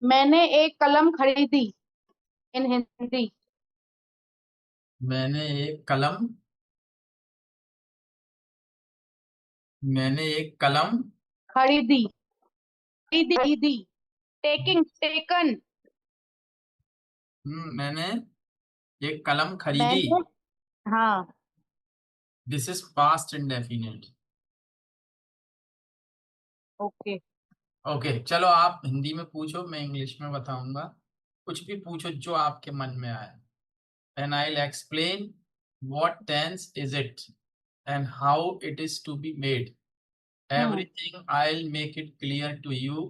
मैंने एक कलम खरीदी। इन हिंदी। मैंने एक कलम मैंने एक कलम खरीदी। खरीदी खरीदी। Taking taken. मैंने एक कलम खरीदी। मैंने। हाँ। This is past indefinite. Okay. Okay, चलो आप हिंदी में पूछो, मैं इंग्लिश में बताऊंगा। कुछ भी पूछो जो आपके मन में आए, and I explain what tense is it and how it is to be made. Hmm. Everything I'll make it clear to you.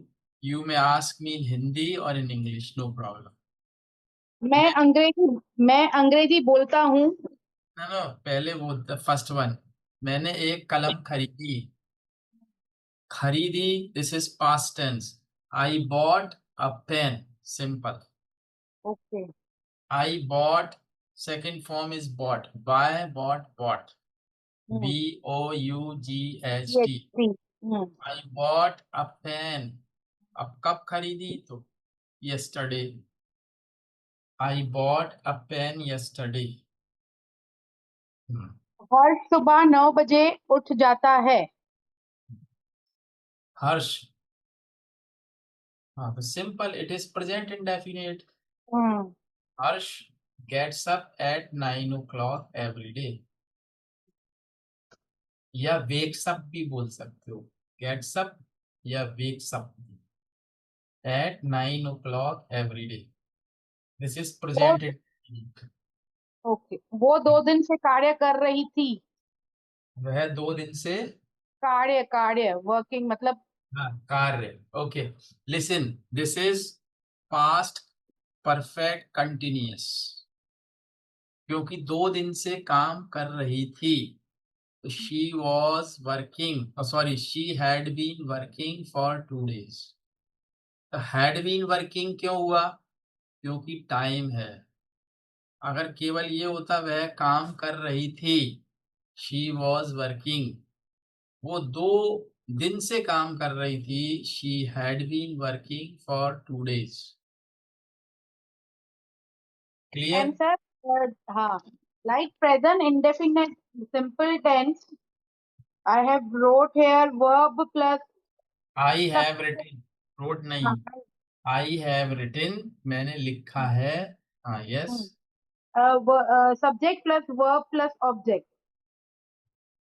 You may ask me in Hindi or in English, no problem. मैं मैं अंग्रेजी मैं अंग्रेजी बोलता हूँ। ना ना पहले वो फर्स्ट वन। मैंने एक कलम खरीदी। खरीदी, this is past tense. I bought a pen, simple. Okay. I bought, second form is bought, buy bought bought, hmm. BOUGHT। PhD। Hmm. I bought a pen, अब कब खरीदी तो yesterday. I bought a pen yesterday. हर सुबह 9 बजे उठ जाता है। हर्ष, हाँ तो simple, it is present indefinite. Hmm. Harsh gets up at 9 o'clock every day, या wakes up भी बोल सकते हो। Gets up या wakes up at 9 o'clock every day. This is वो present indefinite. ओके, वो 2 दिन से कार्य कर रही थी। वह 2 दिन से, कार्य कार्य वर्किंग मतलब। हाँ कार्य। Okay, listen, this is past perfect continuous, क्योंकि 2 दिन से काम कर रही थी। तो she was working, sorry, she had been working for 2 days। तो हैड बीन वर्किंग क्यों हुआ? क्योंकि टाइम है। अगर केवल ये होता वह काम कर रही थी, शी वॉज वर्किंग, वो 2 दिन से काम कर रही थी, she had been working for 2 days। Clear? Answer. हाँ। Like present indefinite simple tense. I have wrote here verb plus I sub. Have रिटिन, road नहीं, आई हैव रिटिन, मैंने लिखा है। हाँ, yes. Subject plus verb plus object.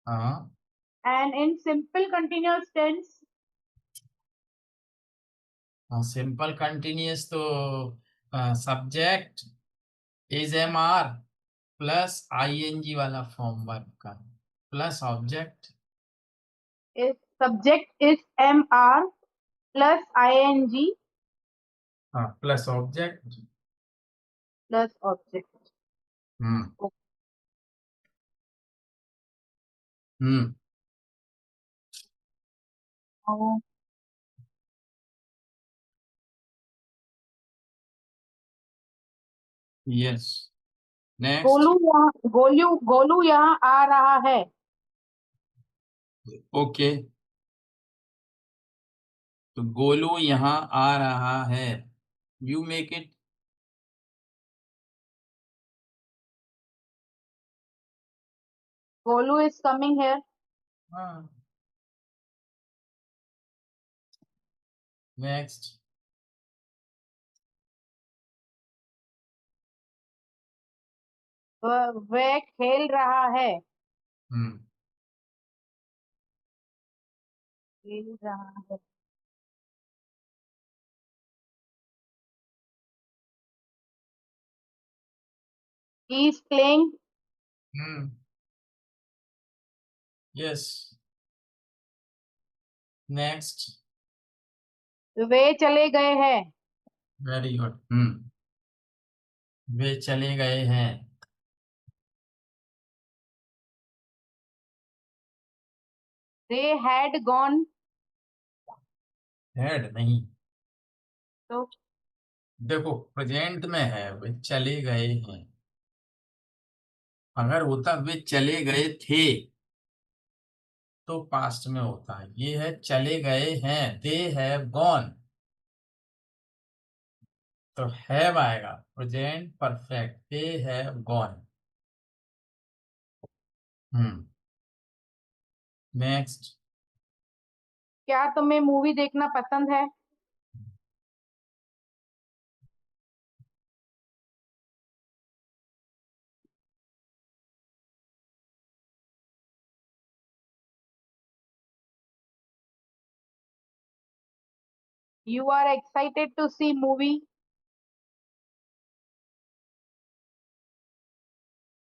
हाँ and in simple continuous tense. हाँ, simple continuous तो subject is MR plus ING वाला form verb का, plus object. Is subject is MR plus ING हाँ, plus object. Plus object. Hmm. Hmm. Yes, next. Golu यहाँ आ रहा है। ओके, तो गोलू यहाँ आ रहा है, you make it. Golu is coming here. हाँ, नेक्स्ट। वह खेल रहा है। हम्म। खेल रहा है। He is playing. Hmm. Yes, next. वे चले गए हैं। Very good. वे चले गए हैं। They had gone. हेड नहीं, तो देखो प्रेजेंट में है, वे चले गए हैं। अगर होता वे चले गए थे तो पास्ट में होता है, ये है चले गए हैं, दे हैव गॉन। तो हैव आएगा, present perfect, they have gone. Next. क्या तुम्हें मूवी देखना पसंद है? You are excited to see movie?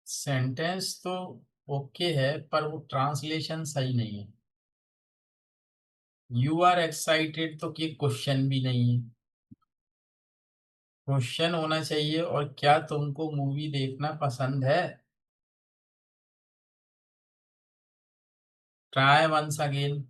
Sentence तो ओके है, पर वो ट्रांसलेशन सही नहीं है। यू आर एक्साइटेड तो कि क्वेश्चन भी नहीं है। क्वेश्चन होना चाहिए, और क्या तुमको मूवी देखना पसंद है। Try once again.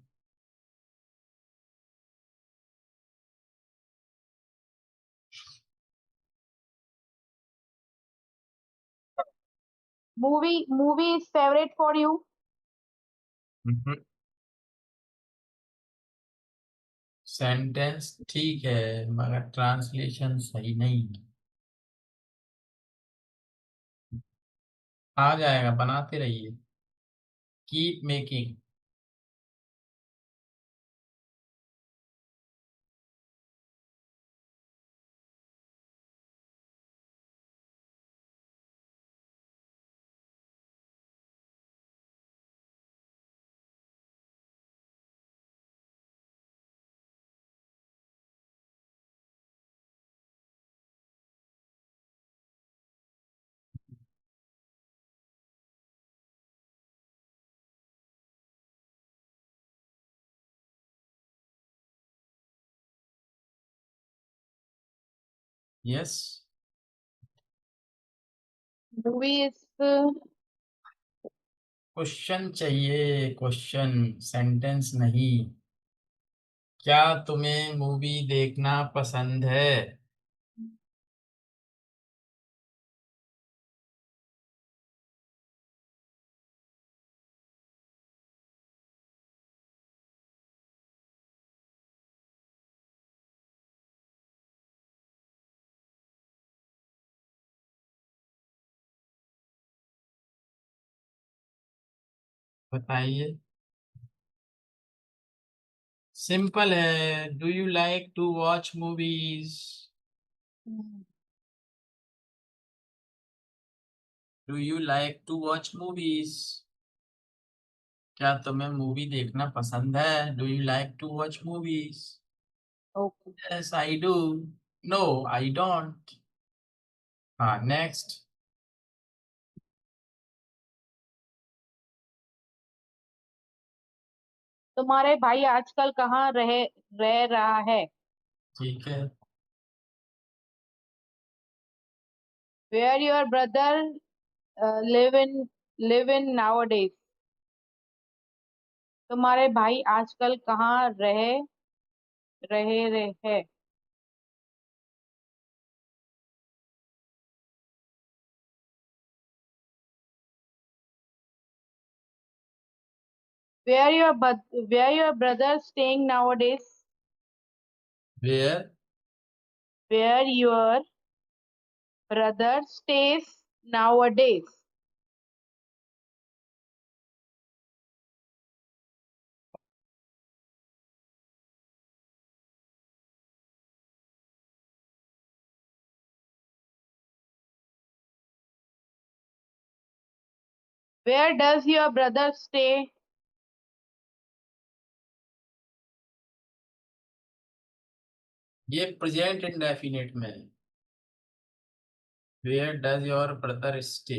Movie is favourite for you? Sentence ठीक है, मगर ट्रांसलेशन सही नहीं है। आ जाएगा, बनाते रहिए, keep making. Yes. Movie is question चाहिए, क्वेश्चन, सेंटेंस नहीं। क्या तुम्हें मूवी देखना पसंद है? बताइए। सिंपल है, do you like to watch movies? Do you like to watch movies? क्या तुम्हें मूवी देखना पसंद है? Do you like to watch movies? Okay. Yes I do. No I don't. हाँ, नेक्स्ट। तुम्हारे भाई आजकल कहाँ रह रहा है? ठीक है। Where your brother live in nowadays? तुम्हारे भाई आजकल कहाँ रहे है? Where your brother staying nowadays? Where. Where your brother stays nowadays? Where does your brother stay? ये प्रेजेंट इंडेफिनिट में है। Where does your brother stay,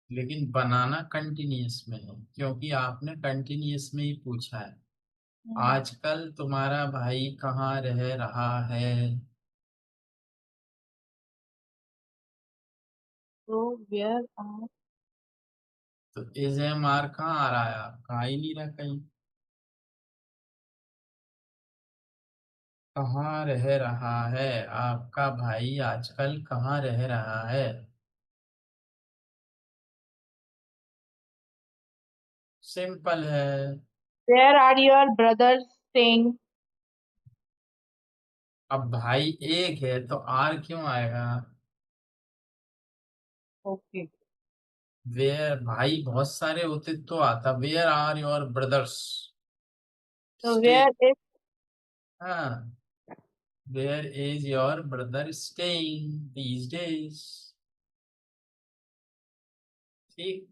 लेकिन बनाना कंटिन्यूअस में है, क्योंकि आपने कंटिन्यूअस में ही पूछा है। आजकल तुम्हारा भाई कहाँ रह रहा है? So where are तो इज एम आर कहाँ आ रहा है? आपका आ ही नहीं रहा कहीं। कहाँ रह रहा है आपका भाई? आजकल कहाँ रह रहा है? सिंपल है। where are your brothers staying? अब भाई एक है तो आर क्यों आएगा? ओके, वेयर भाई बहुत सारे होते तो आता, where are your brothers to stay. Where is, हाँ, where is your brother staying these days. ठीक,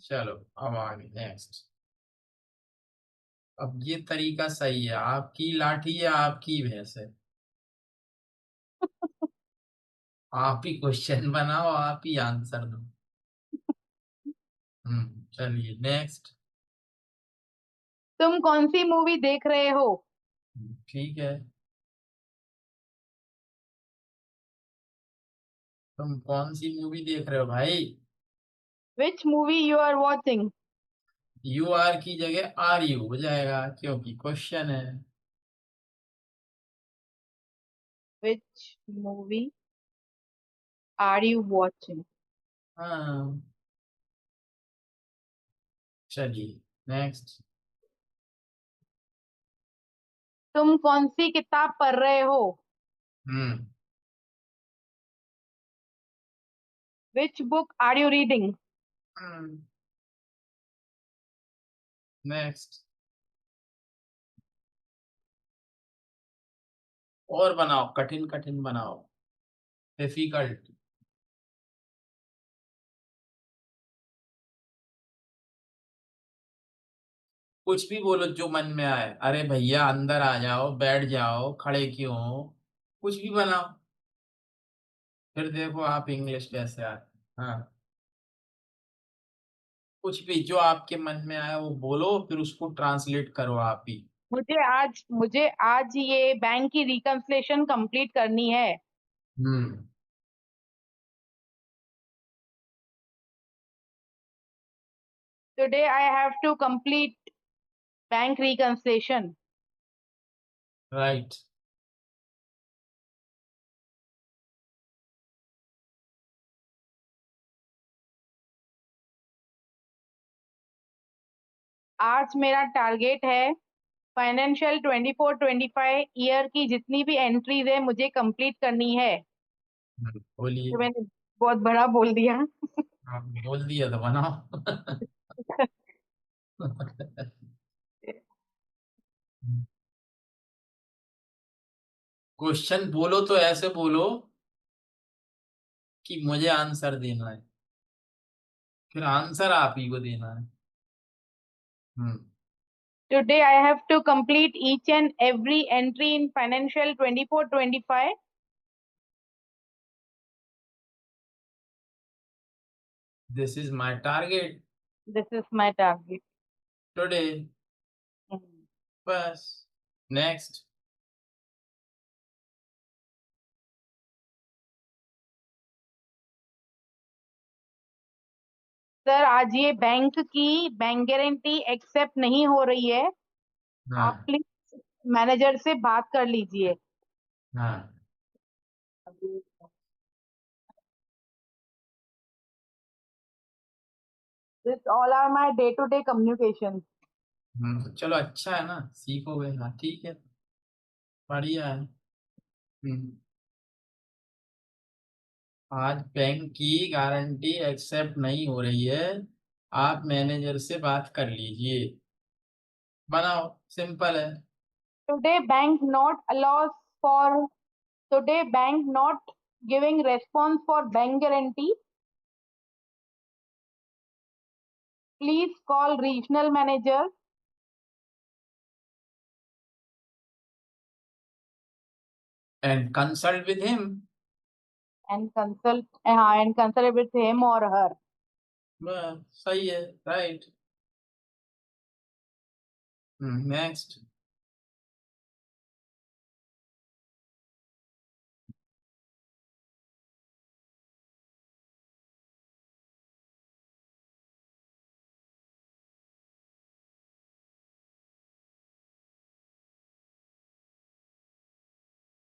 चलो अब आगे नेक्स्ट। अब ये तरीका सही है, आपकी लाठी या आपकी भैंस है, आप ही क्वेश्चन बनाओ, आप ही आंसर दो। चलिए नेक्स्ट। तुम कौन सी मूवी देख रहे हो? ठीक है, तुम कौन सी मूवी देख रहे हो भाई? Which movie you are watching? You are की जगह आर यू हो जाएगा क्योंकि क्वेश्चन है। Which movie are you watching? हाँ, चलिए नेक्स्ट। तुम कौन सी किताब पढ़ रहे हो? Hmm which book are you reading? Next, और बनाओ, कठिन कठिन बनाओ, डिफिकल्ट। कुछ भी बोलो जो मन में आए, अरे भैया अंदर आ जाओ, बैठ जाओ, खड़े क्यों हो, कुछ भी बनाओ, फिर देखो आप इंग्लिश कैसे आते। हाँ, कुछ भी जो आपके मन में आया वो बोलो, फिर उसको ट्रांसलेट करो आप ही। मुझे आज ये बैंक की रिकन्सिलेशन कंप्लीट करनी है। Hmm today I have to complete bank reconciliation. Right. आज मेरा टारगेट है फाइनेंशियल 24-25 ईयर की जितनी भी एंट्रीज है मुझे कंप्लीट करनी है। बोलिए। तो मैंने बहुत बड़ा बोल दिया। आप बोल दिया तो बनाओ। क्वेश्चन बोलो तो ऐसे बोलो कि मुझे आंसर देना है, फिर आंसर आप ही को देना है। हम्म Today I have to complete each and every entry in financial 24-25. This is my target This is my target. Today. Hmm. बस, नेक्स्ट। सर आज ये बैंक की बैंक गारंटी एक्सेप्ट नहीं हो रही है। आप हाँ प्लीज मैनेजर से बात कर लीजिए। हाँ, This all are my day to day communications. चलो अच्छा है ना, सीखोगे। हाँ ठीक है, बढ़िया है। हम्म आज बैंक की गारंटी एक्सेप्ट नहीं हो रही है, आप मैनेजर से बात कर लीजिए। बनाओ, सिंपल है। Today bank not allows for today bank not giving response for bank guarantee. Please call regional manager and consult with him. and consult with him or her. बस सही है, राइट। नेक्स्ट।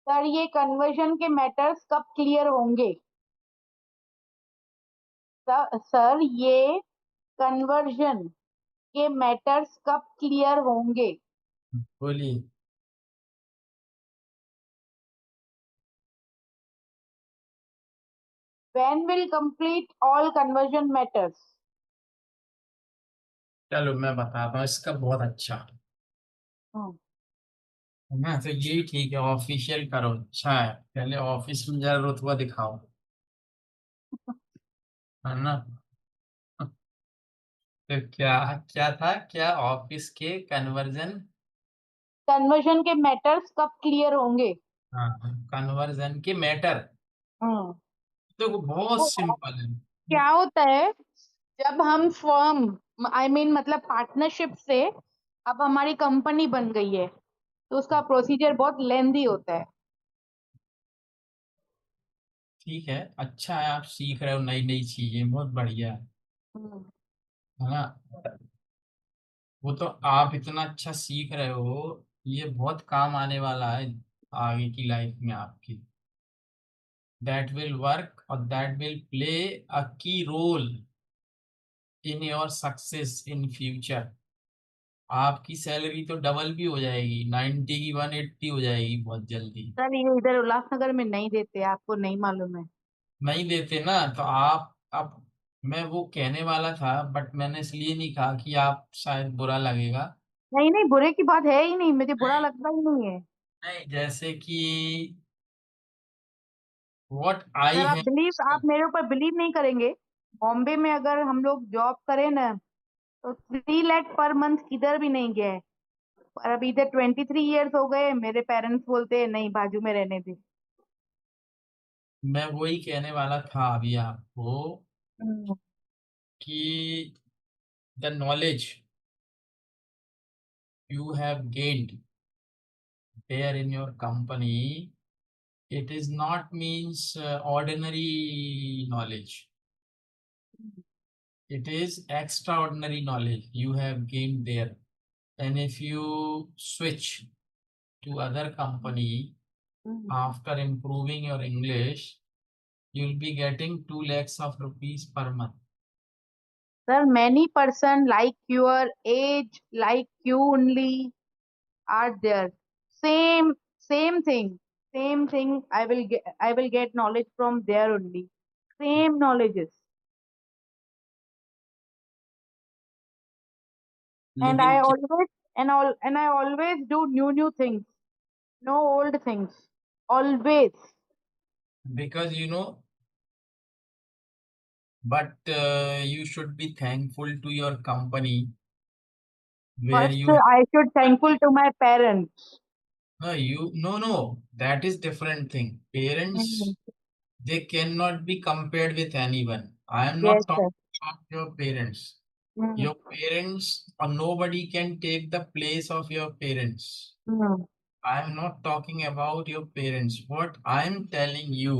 सर ये conversion के matters कब clear होंगे? Sir ये conversion के matters कब क्लियर होंगे? बोलिए। When will complete all conversion matters? चलो मैं बताता हूँ इसका बहुत अच्छा Hmm. है ना। तो यही ठीक है, ऑफिशियल करो, अच्छा है। पहले ऑफिस में जरा रुतबा दिखाओ, है ना। तो क्या क्या था, क्या ऑफिस के कन्वर्जन, कन्वर्जन के मैटर्स कब क्लियर होंगे? हाँ कन्वर्जन के मैटर। हम्म। तो बहुत वो सिंपल है। क्या होता है, जब हम फर्म मतलब पार्टनरशिप से अब हमारी कंपनी बन गई है, तो उसका प्रोसीजर बहुत लेंदी होता है। ठीक है, अच्छा है, आप सीख रहे हो नई नई चीजें, बहुत बढ़िया हम्म। है ना। वो तो आप इतना अच्छा सीख रहे हो, ये बहुत काम आने वाला है आगे की लाइफ में आपकी। दैट विल वर्क और that will play a key role in your success in future. आपकी सैलरी तो डबल भी हो जाएगी, 90 की 180 हो जाएगी बहुत जल्दी। सर ये इधर उल्लासनगर में नहीं देते, आपको नहीं मालूम है? नहीं देते ना, तो आप अब, मैं वो कहने वाला था बट मैंने इसलिए नहीं कहा कि आप शायद बुरा लगेगा। नहीं नहीं, बुरे की बात है ही नहीं, मुझे बुरा नहीं लगता ही नहीं है। नहीं, जैसे कि व्हाट आई सर आप है। बिलीव, आप मेरे ऊपर बिलीव नहीं करेंगे। बॉम्बे में अगर हम लोग जॉब करें ना, तो 3 लाख पर मंथ किधर भी नहीं गया है। और अभी इधर 23 ईयर्स हो गए, मेरे पेरेंट्स बोलते हैं नहीं बाजू में रहने दे। मैं वही कहने वाला था अभी आपको हम्म। कि the knowledge you have gained there in your company, it is not means ordinary knowledge. It is extraordinary knowledge you have gained there. And if you switch to other company hmm. after improving your English, you'll be getting 2 lakhs of rupees per month. Sir many person like your age, like you only, are there. Same same thing, same thing I will get knowledge from there only, same knowledges. And लेकिन I always do new things, no old things, always. because you know, but you should be thankful to your company where First you I should thankful to my parents. no, that is different thing. Mm. Parents, they cannot be compared with anyone. I am Yes not talking sir. about your parents. Mm. Your parents or nobody can take the place of your parents. Mm. I am not talking about your parents. What I am telling you,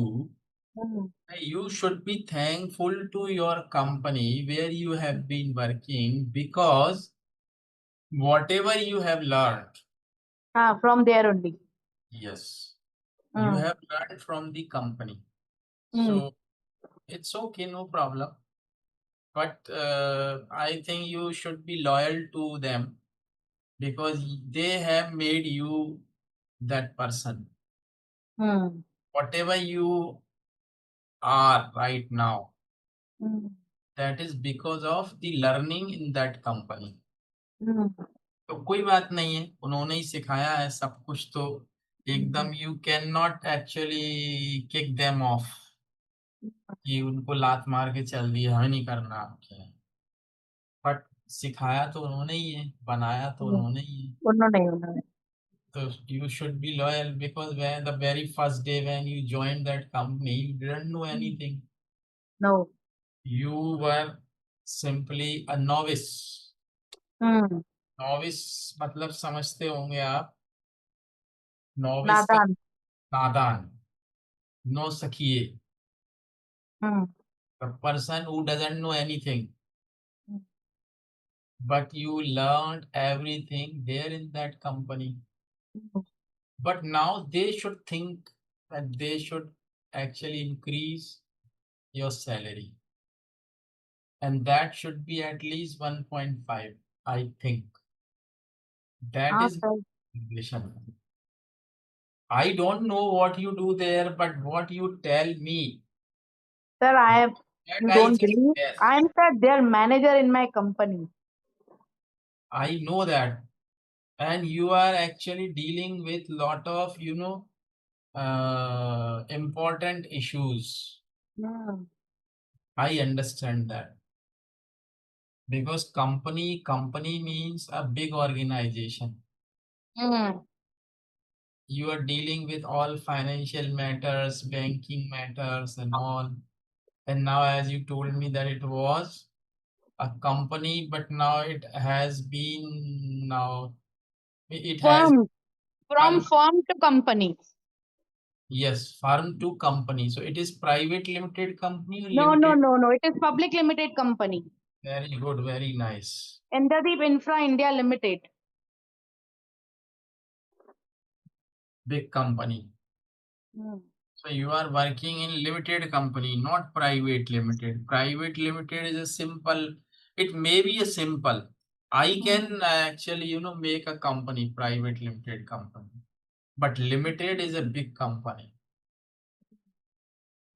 Mm. you should be thankful to your company where you have been working because whatever you have learned, Ah, from there only. yes, you Mm. have learned from the company. Mm. So it's okay, no problem. But I think you should be loyal to them because they have made you that person. Mm. Whatever you are right now, Mm. that is because of the learning in that company. Mm. तो कोई बात नहीं है, उन्होंने ही सिखाया है सब कुछ, तो Mm. एकदम you can not actually kick them of कि उनको लात मार के चल दिया, हमें नहीं करना आपके। बट सिखाया तो उन्होंने ही है, बनाया तो Mm. उन्होंने ही है। उन्होंने उन्होंने So you should be loyal because when the very first day when you joined that company, you didn't know anything. No. You were simply a novice. Hmm. Novice मतलब समझते होंगे आप, नॉविस का नादान। नादान, नो सखिए, hmm. a person who doesn't know anything, hmm. but you learned everything there in that company. But now they should think that they should actually increase your salary, and that should be at least 1.5, I think. That हाँ is sir. inflation. I don't know what you do there, but what you tell me, Sir, That you I don't just believe? guess. I am, sir, their manager in my company. I know that. And you are actually dealing with lot of, important issues. Hmm. I understand that. Because company means a big organization. Hmm. You are dealing with all financial matters, banking matters, and all. And now, as you told me that it was a company, but now it has been now it has Firm, from al- firm to company. yes, farm to company. So it is private limited company or No, no, limited. no, no. It is public limited company. Very good, very nice. Indradeep Infra India Limited. Big company. Hmm. So you are working in limited company, not private limited. Private limited is a simple, it may be a simple. I Hmm. can actually, make a company, private limited company. But limited is a big company.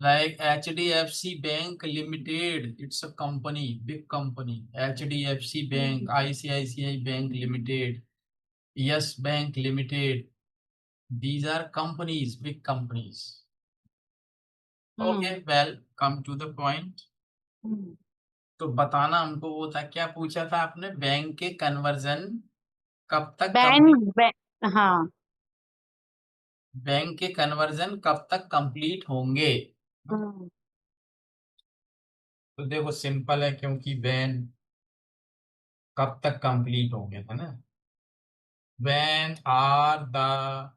Like HDFC Bank Limited, it's a company, big company. HDFC Bank, Hmm. ICICI Bank Limited, Yes Bank Limited. These are companies, big companies. Hmm. Okay, well, come to the point. Hmm. तो बताना हमको वो था क्या पूछा था आपने bank के कन्वर्जन कब तक बैंक, कंप्लीट हाँ. बैंक के कन्वर्जन कब तक कंप्लीट होंगे Hmm. तो देखो सिंपल है क्योंकि वैन कब तक कंप्लीट होंगे है ना when are the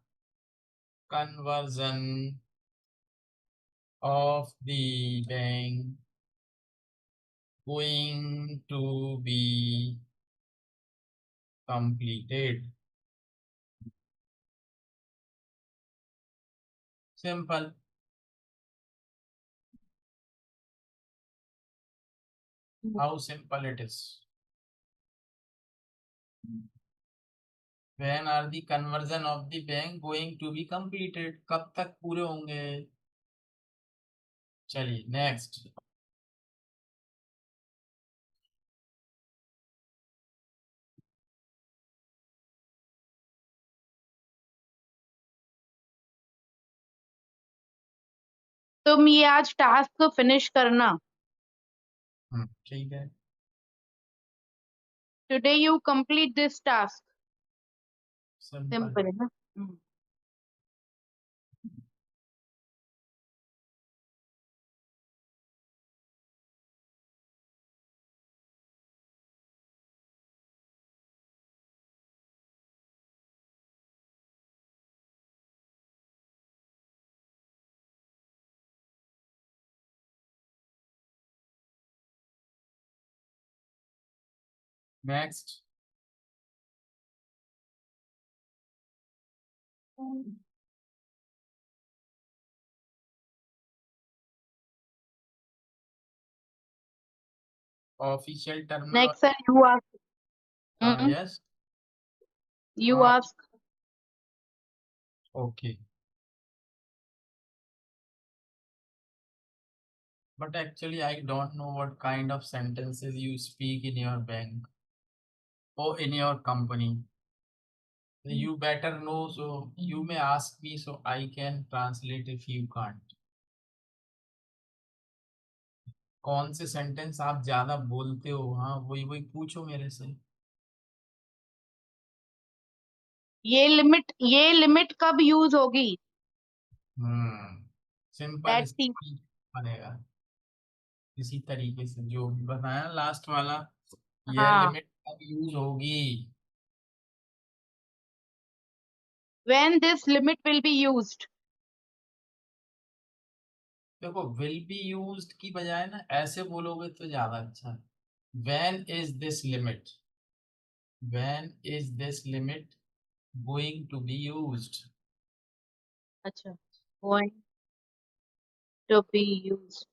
conversion of the bank going to be completed simple how simple it is when are the conversion of the bank going to be completed कब तक पूरे होंगे चलिए नेक्स्ट तुम ये आज टास्क फिनिश करना. ठीक है today you complete this task. Simple simple है ना. Hmm. Next official Next, terminology sir, you ask. हाँ Hmm. यस You हाँ ask. Okay but actually I don't know what kind of sentences you speak in your bank or in your company. So you better know, so you may ask me so I can translate if you can't. कौन से sentence आप ज्यादा बोलते हो हाँ वही वही पूछो मेरे से ये लिमिट कब यूज होगी. हम्म सिंपल दैट्स दी. बनेगा इसी तरीके से जो बताया लास्ट वाला यह हाँ. लिमिट कब यूज होगी When this limit will be used. देखो विल बी यूज्ड की बजाय ना ऐसे बोलोगे तो ज्यादा अच्छा है when is this limit when is this limit going to be used अच्छा. Going to be used.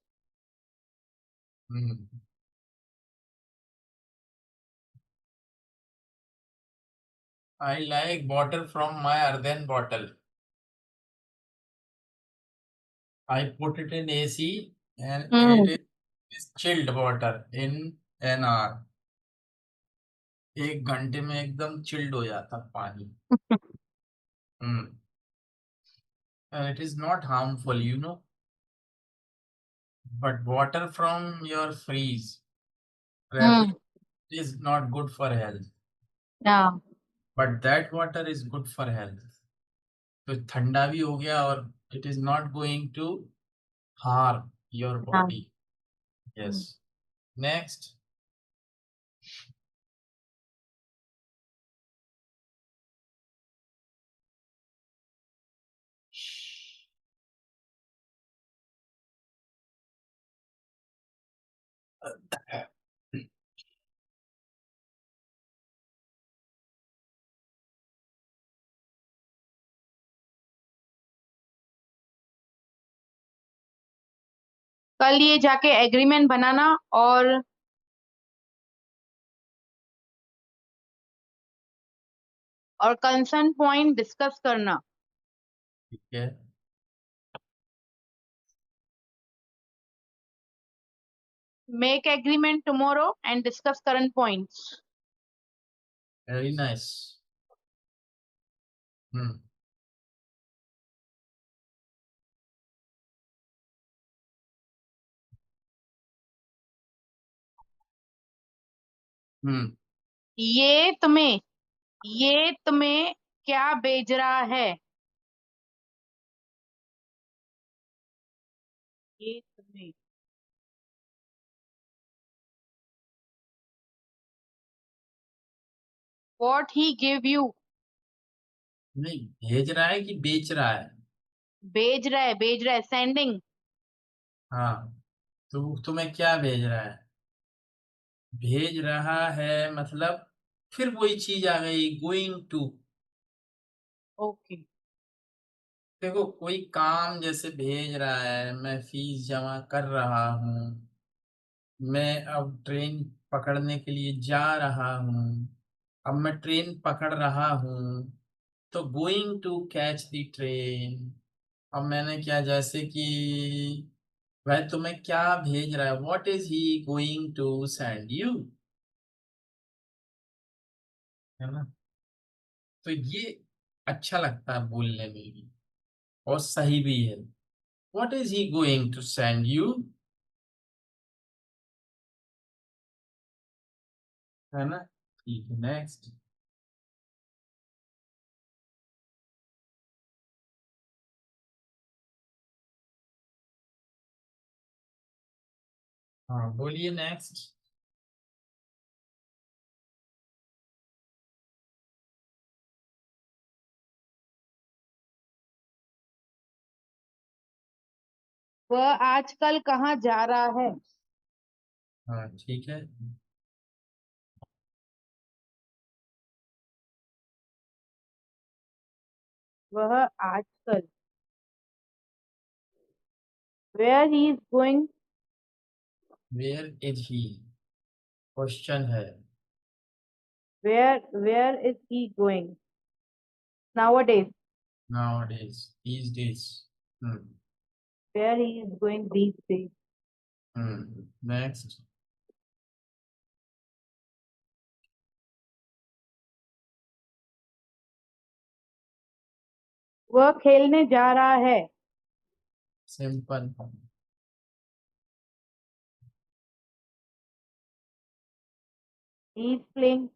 I like water from my earthen bottle I put it in AC and it hmm is chilled water in an hour. 1 घंटे में एकदम chilled हो जाता पानी. हम्म. And it is not harmful, but water from your freeze hmm rarely is not good for health. हाँ But that water is good for health. तो ठंडा भी हो गया और it is not going to harm your हाँ body. Yes. Next. कल ये जाके एग्रीमेंट बनाना और कंसर्न पॉइंट डिस्कस करना. ठीक है. Make agreement tomorrow and discuss current points. Very nice. Hmm. Hmm. ये तुम्हें ये तुम्हें क्या बेच रहा है. ये तुम्हें. What he give you. नहीं, भेज रहा है कि बेच रहा है? भेज रहा है सेंडिंग. हाँ. तो तुम्हें क्या भेज रहा है? भेज रहा है मतलब फिर वही चीज आ गई, गोइंग टू. ओके. देखो, कोई काम जैसे भेज रहा है, मैं फीस जमा कर रहा हूँ, मैं अब ट्रेन पकड़ने के लिए जा रहा हूँ, अब मैं ट्रेन पकड़ रहा हूँ, तो going to catch the train. अब मैंने क्या, जैसे कि वह तुम्हें क्या भेज रहा है, what is he going to send you, है ना? तो ये अच्छा लगता है बोलने में भी, और सही भी है. What is he going to send you, है ना? ठीक है. नेक्स्ट. हाँ, बोलिए नेक्स्ट. वह आजकल कहाँ जा रहा है. हाँ, ठीक है. वह आजकल. Where he is going. Where is he, question है. Where is he going. Nowadays. Nowadays, these days. Hmm. Where he is going these days. Next. वह खेलने जा रहा है. Simple. He is playing.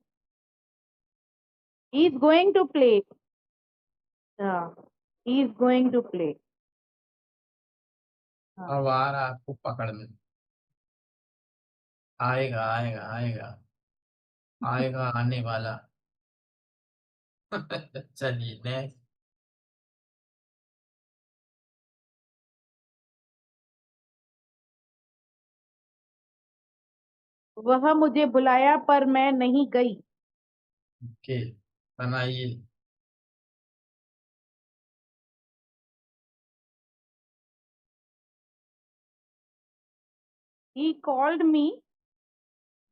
He is going to play. He is going to play. हाँ. अब आ रहा आपको पकड़ने, आएगा आएगा आएगा, आएगा आने वाला. चलिए नेक्स्ट. वह मुझे बुलाया पर मैं नहीं गई. ओके, बनाइए. He called me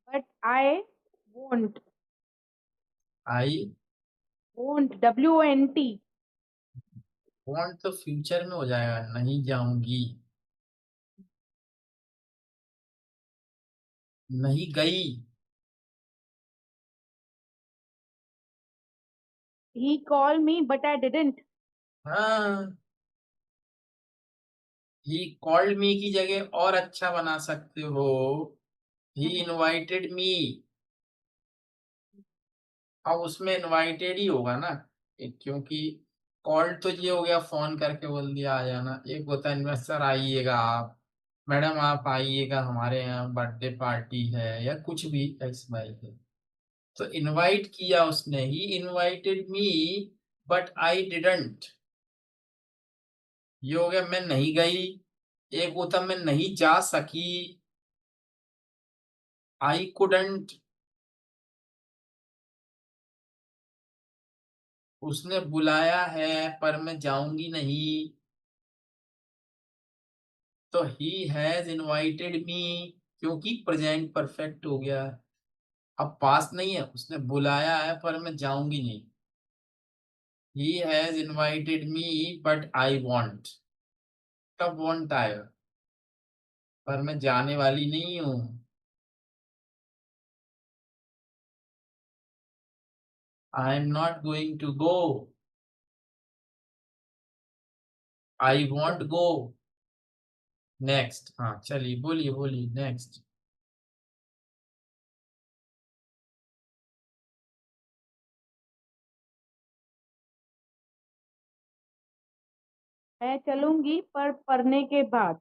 but I won't. I won't WONT. Want तो फ्यूचर में हो जाएगा, नहीं जाऊंगी. नहीं गई। He called me, but I didn't. हाँ, ही कॉल्ड मी की जगह और अच्छा बना सकते हो, ही Hmm. Invited me. अब उसमें इनवाइटेड ही होगा ना, क्योंकि कॉल्ड तो ये हो गया फोन करके बोल दिया आ जाना, एक होता है इन्वेस्टर आइएगा आप, मैडम आप आइएगा हमारे यहाँ बर्थडे पार्टी है या कुछ भी ऐसी बात है। तो इनवाइट किया उसने, he invited me but I didn't, ये हो गया मैं नहीं गई। एक होता मैं नहीं जा सकी, आई कुडंट। उसने बुलाया है पर मैं जाऊंगी नहीं, तो ही हैज इनवाइटेड मी, क्योंकि प्रेजेंट परफेक्ट हो गया। अब पास्ट नहीं है, उसने बुलाया है पर मैं जाऊंगी नहीं। He has invited me but I won't, कब वॉन्ट आया, पर मैं जाने वाली नहीं हूँ। I am not going to go, I won't go. Next, हाँ चलिए बोलिए बोलिए नेक्स्ट। मैं चलूंगी पर पढ़ने के बाद.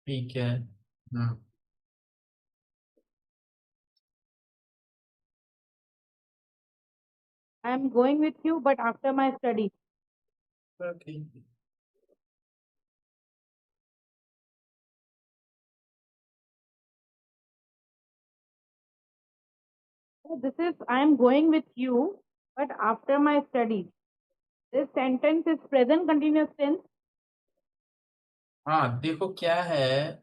ठीक है। I am going with you, but after my study. Okay. So this is I am going with you, but after my study. This sentence is present continuous tense. हाँ देखो क्या है,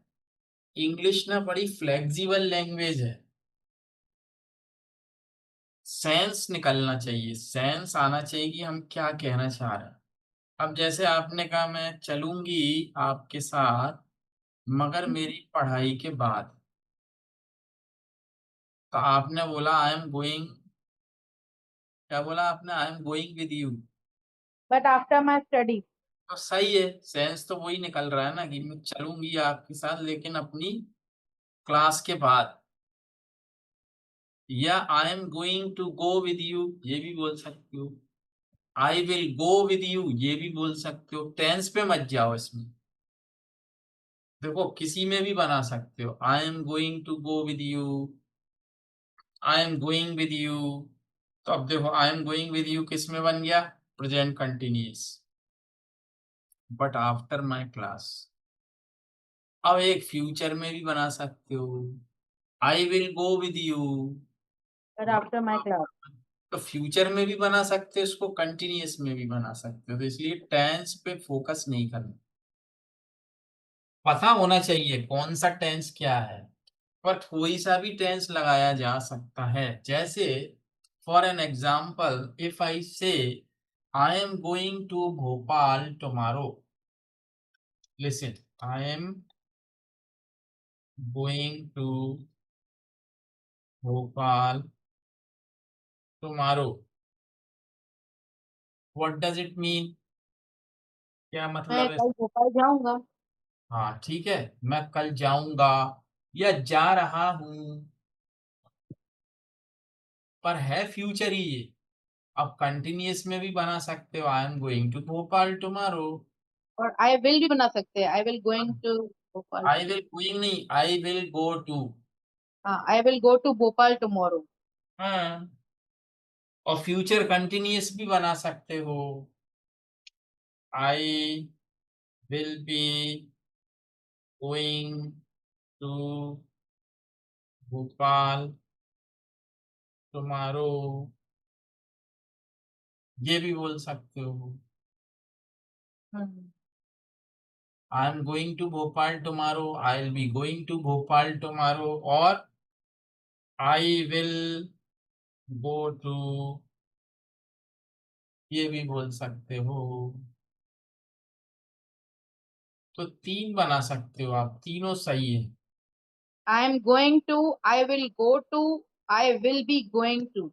इंग्लिश ना बड़ी फ्लेक्सिबल लैंग्वेज है, sense निकलना चाहिए, sense आना चाहिए कि हम क्या कहना चाह रहे हैं। अब जैसे आपने कहा मैं चलूंगी आपके साथ मगर मेरी पढ़ाई के बाद, तो आपने बोला आई एम गोइंग, क्या बोला आपने, आई am going with you. But after my study. तो सही है, सेंस तो वही निकल रहा है ना कि मैं चलूंगी आपके साथ लेकिन अपनी क्लास के बाद। या I am going to go with you, ये भी बोल सकते हो। I will go with you, ये भी बोल सकते हो, टेंस पे मत जाओ इसमें। देखो किसी में भी बना सकते हो, I am going to go with you, I am going with you. तो अब देखो I am going with you किस में बन गया, present continuous, but after my class. अब एक फ्यूचर में भी बना सकते हो, I will go with you. But after my class. तो फ्यूचर में भी बना सकते हो इसको, कंटिन्यूअस में भी बना सकते हो, तो इसलिए टेंस पे फोकस नहीं करना, पता होना चाहिए कौन सा टेंस क्या है। पर कोई सा भी टेंस लगाया जा सकता है, जैसे for an example if I say I am going to Bhopal tomorrow, listen, I am going to Bhopal tomorrow, what does it mean, क्या मैं मतलब है। कल भोपाल जाऊंगा. हाँ ठीक है, मैं कल जाऊंगा या जा रहा हूं, पर है फ्यूचर ही ये। अब कंटिन्यूअस में भी बना सकते हो, I am going to Bhopal tomorrow. और I will भी बना सकते हैं. I will going to Bhopal. I will going नहीं, आई विल गो टू। हाँ, I will go to Bhopal tomorrow. हाँ, और फ्यूचर कंटिन्यूअस भी बना सकते हो, I will be going to Bhopal tomorrow, ये भी बोल सकते हो। Hmm. I am going to Bhopal tomorrow, I will be going to Bhopal tomorrow, और आई विल गो टू, ये भी बोल सकते हो। तो तीन बना सकते हो आप, तीनों सही है। I am going to, I will go to, I will be going to.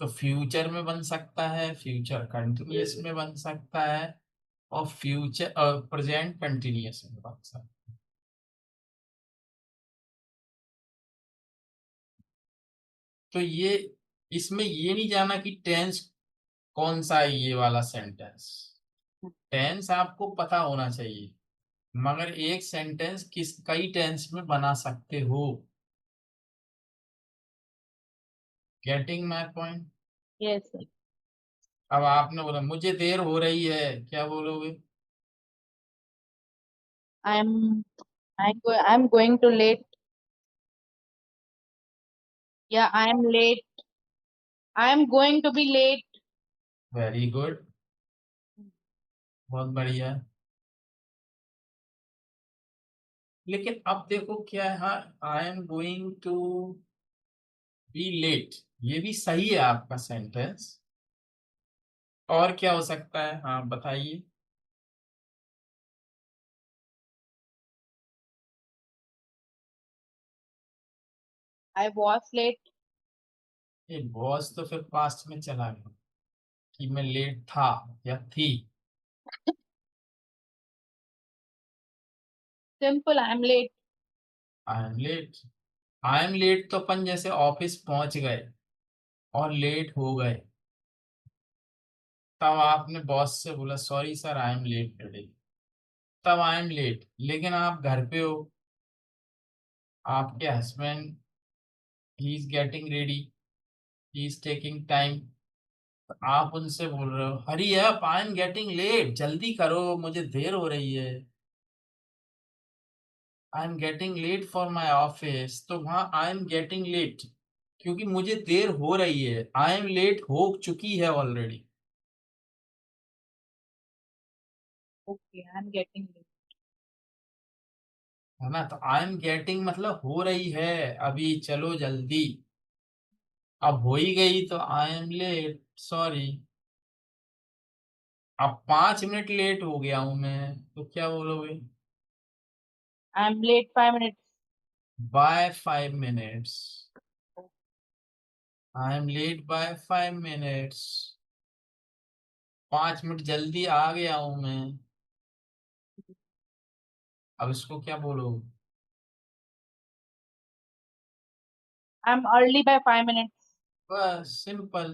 तो फ्यूचर में बन सकता है, फ्यूचर कंटिन्यूअस में बन सकता है, और फ्यूचर प्रेजेंट कंटिन्यूअस में बन सकता है। तो ये इसमें ये नहीं जाना कि टेंस कौन सा है ये वाला सेंटेंस। टेंस आपको पता होना चाहिए, मगर एक सेंटेंस किस कई टेंस में बना सकते हो। Getting my point. Yes, sir. अब आपने बोला मुझे देर हो रही है, क्या बोलोगे? I'm, I'm going to late. Yeah, I am late. I am going to be late. Very good, बहुत बढ़िया। लेकिन अब देखो क्या है, हाँ, I am going to be late, ये भी सही है आपका सेंटेंस। और क्या हो सकता है, हाँ बताइए। I was late. ये बॉस तो फिर पास्ट में चला गया कि मैं लेट था या थी। Simple, I am late. I am late. I am late तो अपन जैसे ऑफिस पहुंच गए और लेट हो गए, तब आपने बॉस से बोला sorry sir I am late today, तब आई एम लेट। लेकिन आप घर पे हो, आपके husband he is getting ready, he is taking time, आप उनसे बोल रहे हो hurry up I am getting late, जल्दी करो मुझे देर हो रही है, I am getting late for my office. तो वहां आई एम गेटिंग लेट क्योंकि मुझे देर हो रही है, आई एम लेट हो चुकी है already, Okay, I am getting late. है ना। तो आई एम गेटिंग मतलब हो रही है, अभी चलो जल्दी। अब हो ही गई तो आई एम लेट, सॉरी। अब 5 मिनट लेट हो गया हूं मैं, तो क्या बोलोगे? I am late 5 minutes. By 5 minutes, I am late by 5 minutes, 5 minute जल्दी आ गया हूं मैं। अब इसको क्या बोलो? I am early by 5 minutes. बस simple,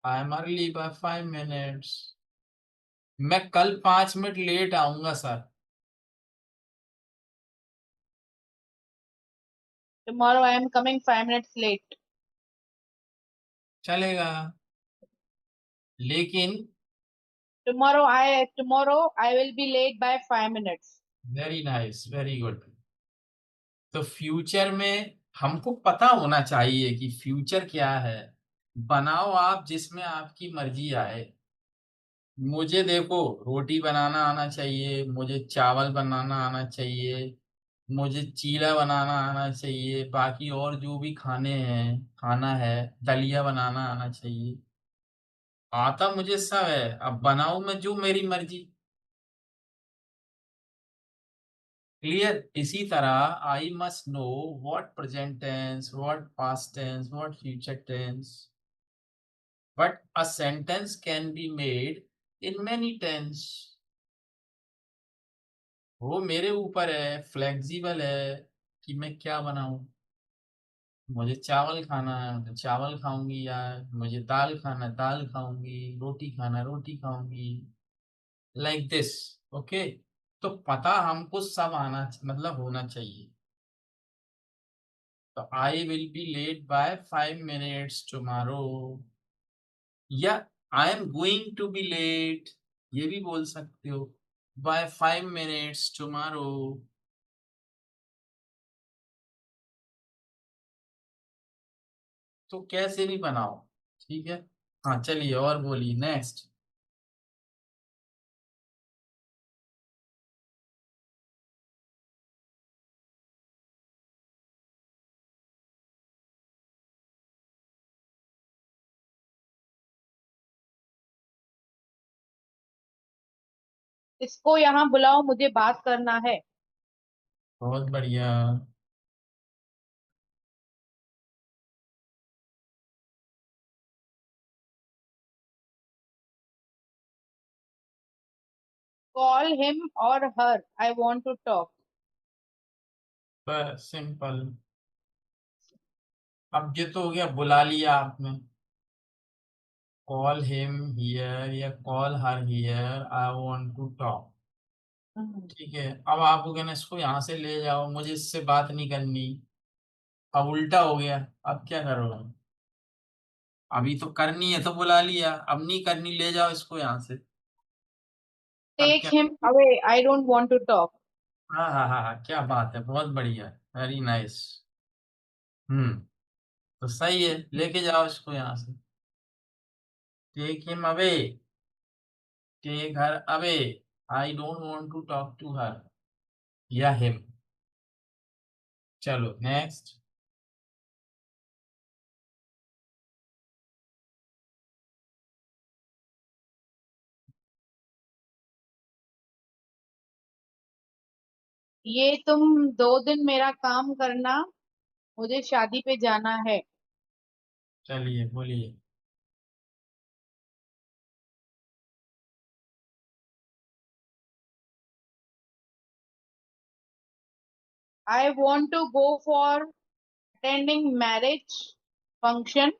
I am early by 5 minutes. मैं कल 5 मिनट लेट आऊंगा sir. Tomorrow I am coming 5 minutes late. चलेगा, लेकिन Tomorrow I will be late by 5 minutes. Very nice, very good. तो future में हमको पता होना चाहिए कि फ्यूचर क्या है। बनाओ आप जिसमें आपकी मर्जी आए। मुझे देखो रोटी बनाना आना चाहिए, मुझे चावल बनाना आना चाहिए, मुझे चीला बनाना आना चाहिए, बाकी और जो भी खाने हैं खाना है, दलिया बनाना आना चाहिए। आता मुझे सब है, अब बनाऊं मैं जो मेरी मर्जी। क्लियर। इसी तरह I must know what present tense, what past tense, what future tense, but a sentence can be made in many tense. वो मेरे ऊपर है, फ्लेक्सिबल है कि मैं क्या बनाऊं। मुझे चावल खाना है तो चावल खाऊंगी, यार मुझे दाल खाना है दाल खाऊंगी, रोटी खाना है रोटी खाऊंगी, लाइक दिस। ओके। तो पता हमको सब आना मतलब होना चाहिए। तो I will be late by 5 minutes tomorrow, या I am going to be late, ये भी बोल सकते हो, बाय 5 मिनट्स टुमारो। तो कैसे भी बनाओ, ठीक है। हाँ चलिए और बोलिए नेक्स्ट। इसको यहाँ बुलाओ, मुझे बात करना है. बहुत बढ़िया। Call him or her. I want to talk. बस सिंपल। अब ये तो हो गया, बुला लिया आपने। कॉल हिम हियर या call her here, I want to talk. हम्म। ठीक है, अब आपको कहना इसको यहाँ से ले जाओ, मुझे इससे बात नहीं करनी। अब उल्टा हो गया। अब क्या करोगे? अभी तो करनी है तो बुला लिया, अब नहीं करनी, ले जाओ इसको यहाँ से। तब Take क्या? him away. I don't want to talk. हाँ हाँ हाँ हाँ, क्या बात है, बहुत बढ़िया, वेरी नाइस। हम्म। तो सही है, लेके जाओ इसको यहाँ से। Take him away, take her away, I don't want to talk to her या हिम। चलो नेक्स्ट। ये तुम 2 दिन मेरा काम करना, मुझे शादी पे जाना है। चलिए बोलिए। I want to go for attending marriage function.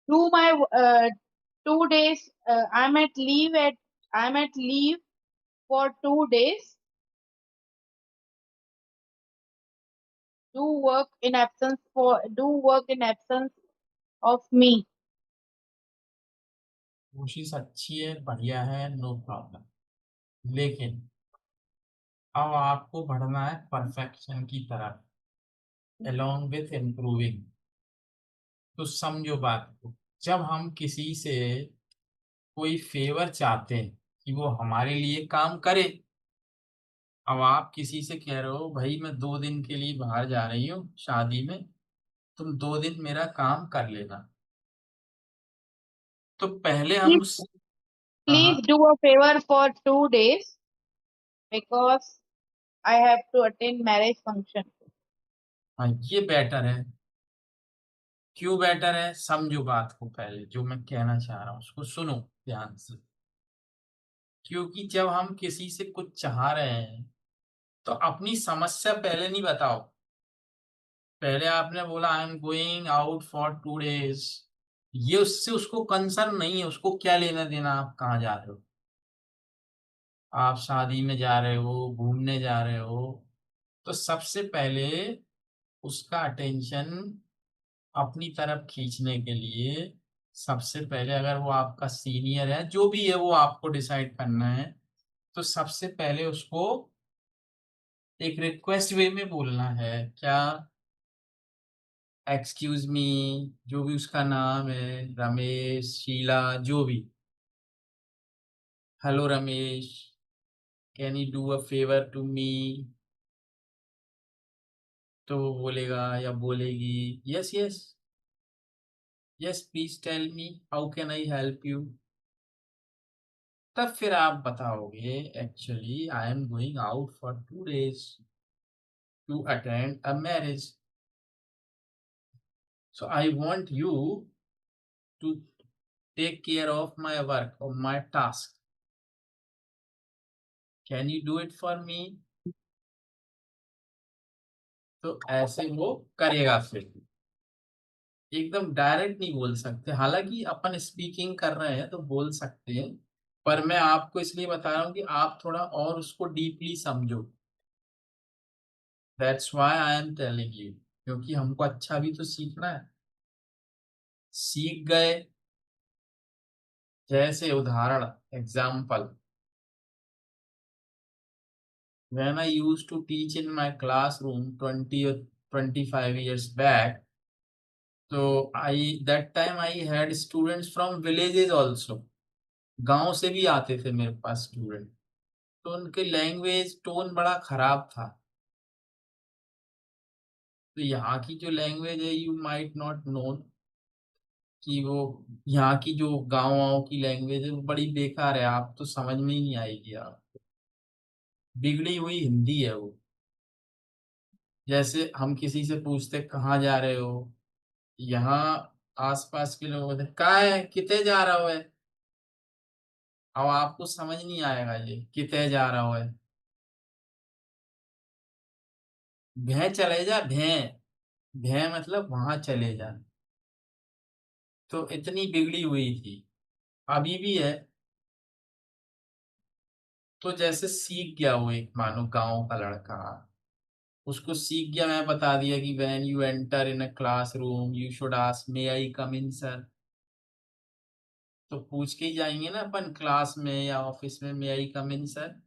Do my 2 days. I'm at leave for 2 days. Do work in absence of me. कोशिश अच्छी है, बढ़िया है, नो प्रॉब्लम। लेकिन अब आपको बढ़ना है परफेक्शन की तरफ, along with improving। तो समझो बात को, जब हम किसी से कोई फेवर चाहते हैं कि वो हमारे लिए काम करे। अब आप किसी से कह रहे हो भाई मैं 2 दिन के लिए बाहर जा रही हूँ शादी में, तुम 2 दिन मेरा काम कर लेना। तो पहले हम Please, उस। हाँ please हाँ। do a favor for 2 days because I have to attend marriage function. हाँ, ये बेटर है। क्यों बेटर है? समझो बात को, पहले जो मैं कहना चाह रहा हूँ उसको सुनो ध्यान से। क्योंकि जब हम किसी से कुछ चाह रहे हैं तो अपनी समस्या पहले नहीं बताओ। पहले आपने बोला आई am going out for 2 days, ये उससे उसको कंसर्न नहीं है, उसको क्या लेना देना आप कहाँ जा रहे हो। आप शादी में जा रहे हो, घूमने जा रहे हो, तो सबसे पहले उसका अटेंशन अपनी तरफ खींचने के लिए, सबसे पहले अगर वो आपका सीनियर है, जो भी है वो आपको डिसाइड करना है, तो सबसे पहले उसको एक रिक्वेस्ट वे में बोलना है। क्या? एक्सक्यूज मी, जो भी उसका नाम है, रमेश, शीला, जो भी। Hello Ramesh, can you do a favour to me? तो वो बोलेगा या बोलेगी yes yes, yes please tell me how can I help you. तब फिर आप बताओगे actually I am going out for 2 days to attend a marriage, so I want you to take care of my work और my task, can you do it for me? तो ऐसे वो करेगा। फिर एकदम डायरेक्ट नहीं बोल सकते, हालांकि अपन स्पीकिंग कर रहे हैं तो बोल सकते हैं, पर मैं आपको इसलिए बता रहा हूँ कि आप थोड़ा और उसको डीपली समझो। That's why I am telling you, क्योंकि हमको अच्छा भी तो सीखना है। सीख गए, जैसे उदाहरण example, when I used to teach in my classroom 20 or 25 years back, so I that time I had students from villages also। गांव से भी आते थे मेरे पास स्टूडेंट। तो उनके लैंग्वेज टोन बड़ा खराब था। तो यहाँ की जो लैंग्वेज है यू माइट नॉट नो कि वो यहाँ की जो गाँव वाँव की लैंग्वेज है वो बड़ी बेकार है, आप तो समझ में ही नहीं आएगी, आप बिगड़ी हुई हिंदी है वो। जैसे हम किसी से पूछते कहाँ जा रहे हो, यहाँ आसपास के लोग बोलते कहाँ है, कितने जा रहा हो है। अब आपको समझ नहीं आएगा ये कितने जा रहा हो है, भै चले जा भै, भै मतलब वहां चले जा। तो इतनी बिगड़ी हुई थी, अभी भी है। तो जैसे सीख गया वो, एक मानो गांव का लड़का, उसको सीख गया, मैं बता दिया कि when you enter in a classroom you should ask may I come in sir. तो पूछ के ही जाएंगे ना अपन, क्लास में या ऑफिस में मे आई कम इन सर,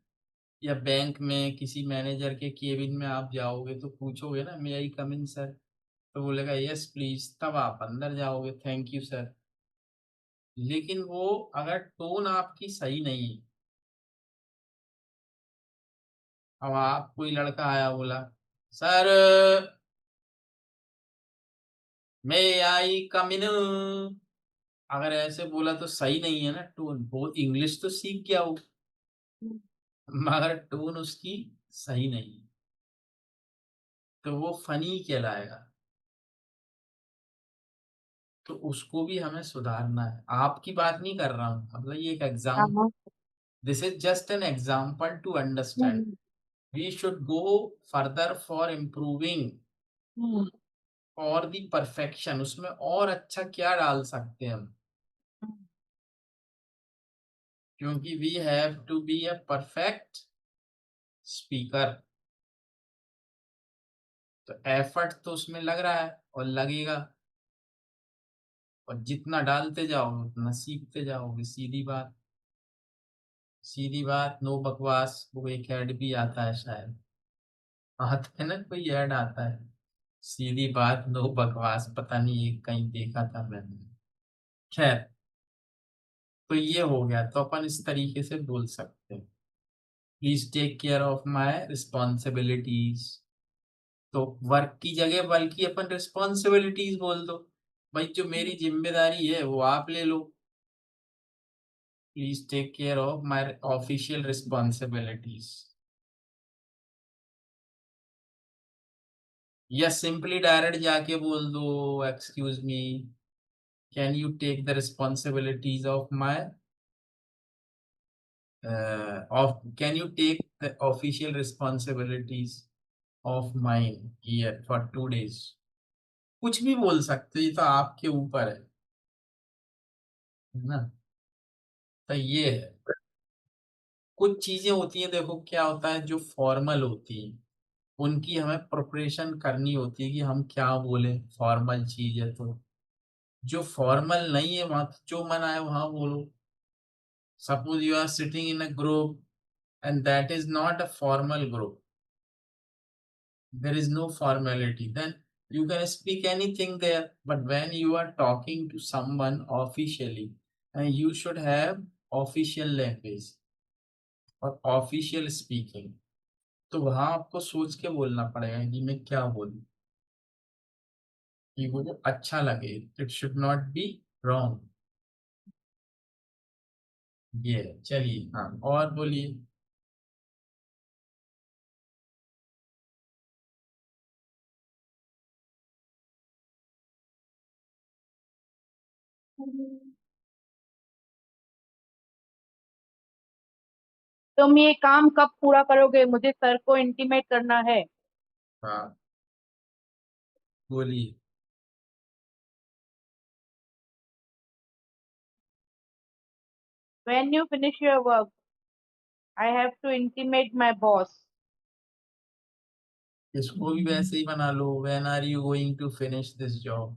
या बैंक में किसी मैनेजर के केबिन में आप जाओगे तो पूछोगे ना मे आई कम इन सर, तो बोलेगा यस प्लीज, तब आप अंदर जाओगे, थैंक यू सर। लेकिन वो अगर टोन आपकी सही नहीं है, अब आप कोई लड़का आया बोला सर मे आई कम इन, अगर ऐसे बोला तो सही नहीं है ना टोन, वो इंग्लिश तो सीख गया वो, मगर टोन उसकी सही नहीं है, तो वो फनी कहलाएगा। तो उसको भी हमें सुधारना है, आपकी बात नहीं कर रहा हूँ, मतलब ये एक एग्जाम, हाँ। This is just an example to understand, hmm, we should go further for improving, hmm, और दी परफेक्शन, उसमें और अच्छा क्या डाल सकते हैं हम, क्योंकि we have to be a perfect speaker. तो एफर्ट तो उसमें लग रहा है और लगेगा, और जितना डालते जाओगे उतना सीखते जाओगे, सीधी बात, सीधी बात, नो बकवास, वो एक ऐड भी आता है शायद, आता है ना, कोई ऐड आता है, सीधी बात नो बकवास, पता नहीं ये कहीं देखा था मैंने। खैर, तो ये हो गया, तो अपन इस तरीके से बोल सकते हैं, please take care of my responsibilities. तो वर्क की जगह बल्कि अपन रिस्पॉन्सिबिलिटीज बोल दो, भाई जो मेरी जिम्मेदारी है वो आप ले लो, please take care of my official responsibilities. या सिंपली डायरेक्ट जाके बोल दो excuse me, can you take the responsibilities of my of can you take the official responsibilities of mine here for 2 days, कुछ भी बोल सकते हो, ये तो आपके ऊपर है ना। तो ये है, कुछ चीजें होती हैं, देखो क्या होता है, जो फॉर्मल होती है उनकी हमें प्रिपरेशन करनी होती है कि हम क्या बोले, फॉर्मल चीज है तो, जो फॉर्मल नहीं है वहां तो जो मन आए वहां बोलो। Suppose you are sitting in a group and that is not a formal group, there is no formality, then you can speak anything there, but when you are talking to someone officially, and you should have official language और official speaking, तो वहां आपको सोच के बोलना पड़ेगा कि मैं क्या बोलूं कि वो अच्छा लगे, it should not be wrong. ये है। चलिए हाँ, और बोलिए। तुम ये काम कब पूरा करोगे, मुझे सर को इंटीमेट करना है। हाँ बोलिए। When you finish your work, I have to intimate my boss. इसको भी वैसे ही बना लो, when are you going to finish this job,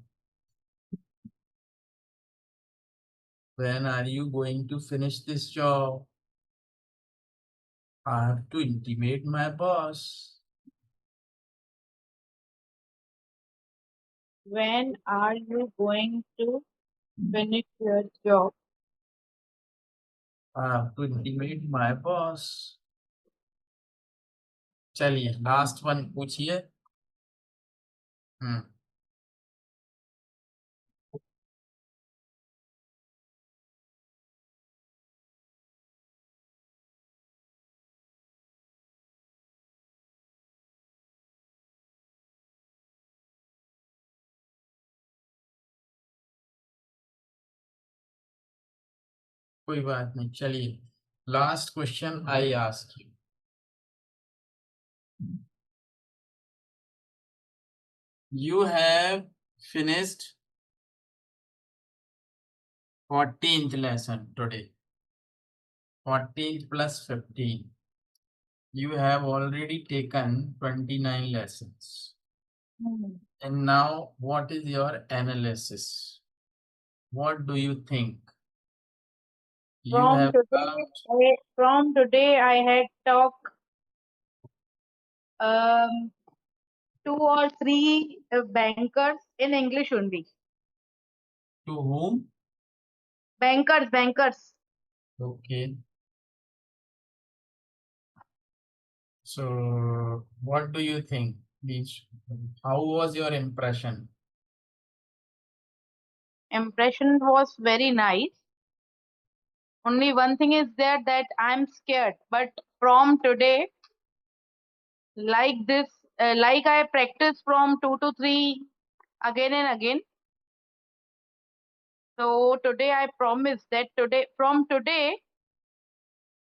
when are you going to finish this job, I have to intimate my boss. When are you going to finish your job? I have to intimate my boss. चलिए last one पूछिए। हम्म कोई बात नहीं, चलिए last question I ask you. You have finished 14th lesson today. 14th plus 15. You have already taken 29 lessons. Hmm. And now, what is your analysis? What do you think? You From have today, talked from today, I had talked um, two or three bankers in English only. to whom? Bankers, bankers. Okay. So, what do you think? Means, how was your impression? Impression was very nice. Only one thing is there that I'm scared. But from today, like this, like I practice from 2 to 3 again and again. So today I promise that from today,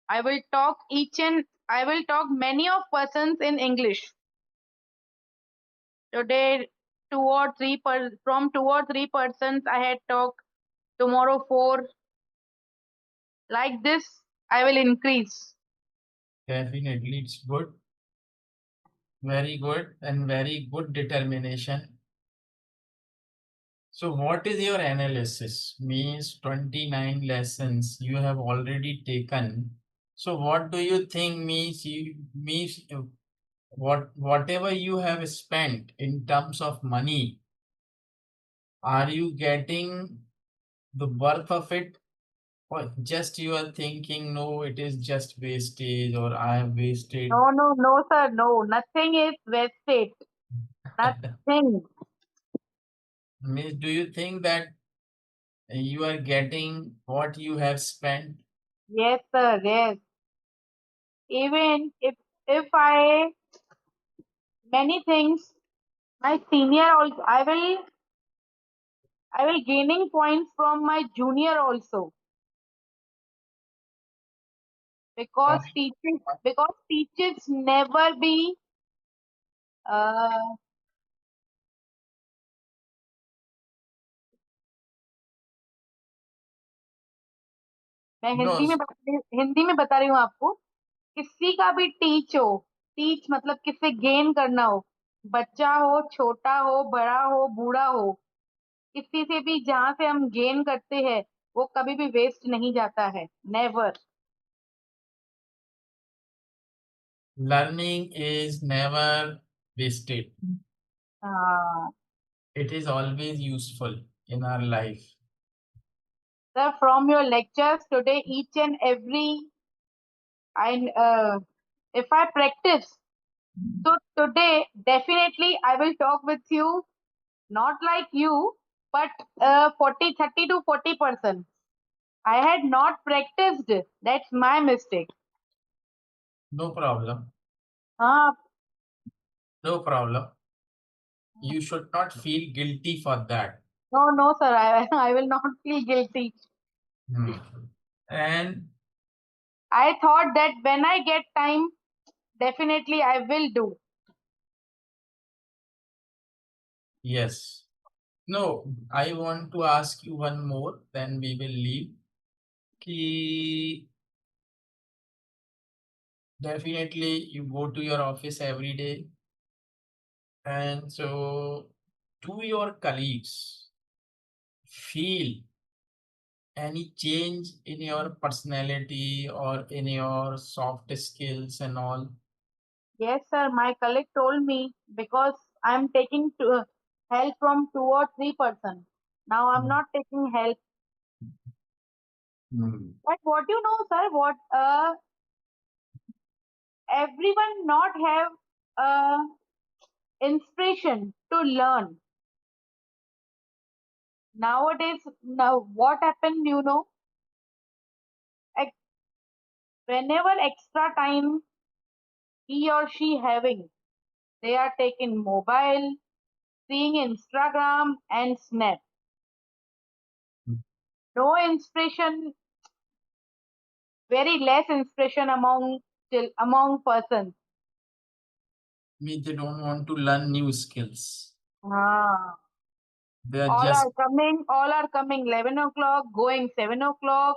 I will talk many of persons in English. Today, from 2 or 3 persons I had talked. Tomorrow 4. Like this, I will increase. Definitely, it's good. Very good and very good determination. So what is your analysis? Means 29 lessons you have already taken. So what do you think whatever you have spent in terms of money, are you getting the worth of it? Or just you are thinking, no, it is just wastage or I have wasted. No, no, no, sir. No, nothing is wasted. Nothing. Means do you think that you are getting what you have spent? Yes, sir. Yes. Even if I many things, my senior also, I will gaining points from my junior also because teachers never be uh, मैं No. Hindi में बता रही हूँ आपको। किसी का भी teach मतलब किससे गेन करना हो, बच्चा हो, छोटा हो, बड़ा हो, बूढ़ा हो, किसी से भी जहां से हम गेन करते हैं वो कभी भी वेस्ट नहीं जाता है, never. Learning is never wasted. हाँ It is always useful in our life. Sir, from your lectures today each and every I if I practice, so today definitely I will talk with you, not like you, but 30 to 40%. I had not practiced. That's my mistake. No problem. हाँ, No problem. You should not feel guilty for that. no, no, sir. I will not feel guilty. Hmm. And I thought that when I get time, definitely I will do. yes. No, I want to ask you one more, then we will leave. Ki definitely you go to your office every day, and so do your colleagues feel any change in your personality or in your soft skills and all? Yes, sir. My colleague told me because I'm taking help from 2 or 3 persons. Now I'm not taking help. Hmm. But what you know, sir, what everyone not have uh, inspiration to learn. Nowadays, now what happened, ex- whenever extra time he or she having, they are taking mobile, seeing Instagram and Snap. No inspiration, very less inspiration among persons. Mean they don't want to learn new skills. Ah. They are All just are coming 11 o'clock, going 7 o'clock,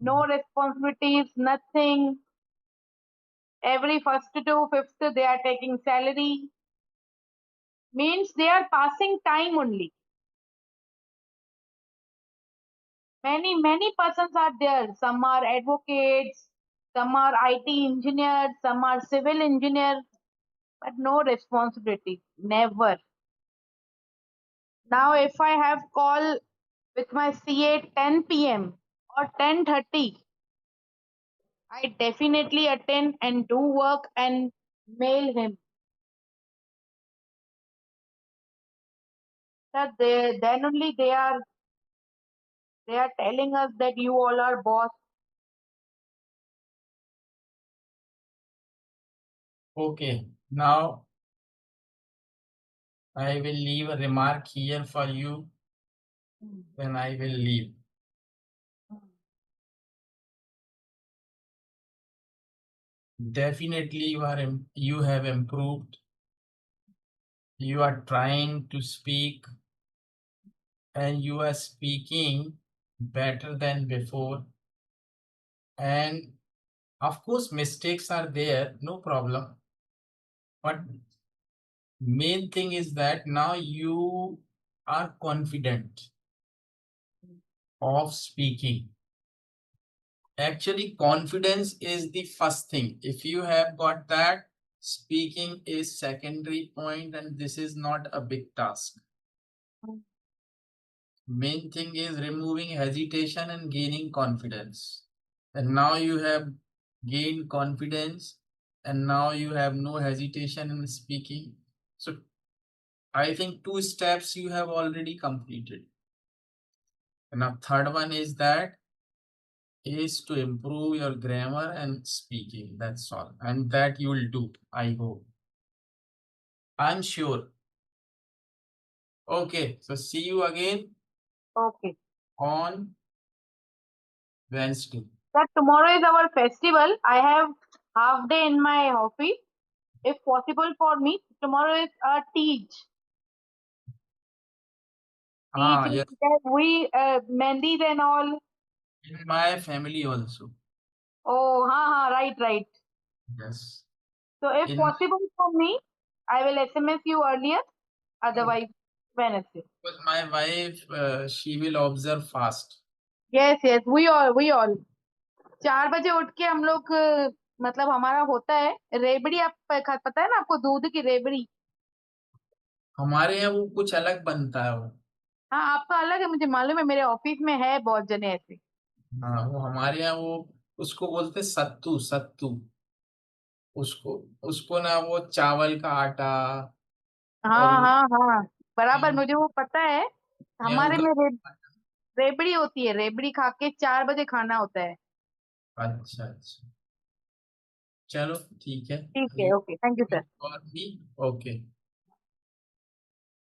no responsibilities, nothing. Every first to fifth, they are taking salary. Means they are passing time only. Many persons are there. Some are advocates, some are IT engineers, some are civil engineers, but no responsibility. Never. Now, if I have call with my CA 10 p.m. or 10:30, I definitely attend and do work and mail him. That then only they are telling us that you all are boss. okay. Now I will leave a remark here for you. Then I will leave. Definitely you have improved. You are trying to speak and you are speaking better than before. And of course, mistakes are there, no problem. But main thing is that now you are confident of speaking. Actually, confidence is the first thing. If you have got that, speaking is secondary point, and this is not a big task. Main thing is removing hesitation and gaining confidence. And now you have gained confidence, and now you have no hesitation in speaking. So I think 2 steps you have already completed. And now third one is to improve your grammar and speaking. That's all. And that you will do, I hope. I'm sure. Okay, so see you again Okay. on Wednesday. Sir, tomorrow is our festival. I have half day in my office. If possible for me, tomorrow is a teach. Ah, Teach yes, we Mehndis and all. in my family also. Oh, right. Yes. So if In possible for me, I will SMS you earlier. Otherwise, Wednesday. because my wife, she will observe fast. Yes, we all. 4 बजे उठ के हम लोग मतलब हमारा होता है रेबड़ी। आप पता है ना आपको, दूध की रेबड़ी। हमारे यहाँ वो कुछ अलग बनता है वो। हाँ, आपका अलग है, मुझे मालूम है, मेरे ऑफिस में है बहुत जने ऐसे। हाँ, वो हमारे यहाँ वो उसको बोलते सत्तू सत्तू। उसको उसको ना वो चावल का आटा और हाँ वो हाँ हाँ, बराबर, गेहूं मुझे वो पता है। गेहूं हमारे का में रेबड़ी होती है, रेबड़ी खा के 4 बजे खाना होता है। अच्छा अच्छा, चलो ठीक है। ठीक है, You okay, thank you sir. call me. Okay,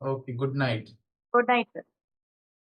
okay, good night. Good night sir.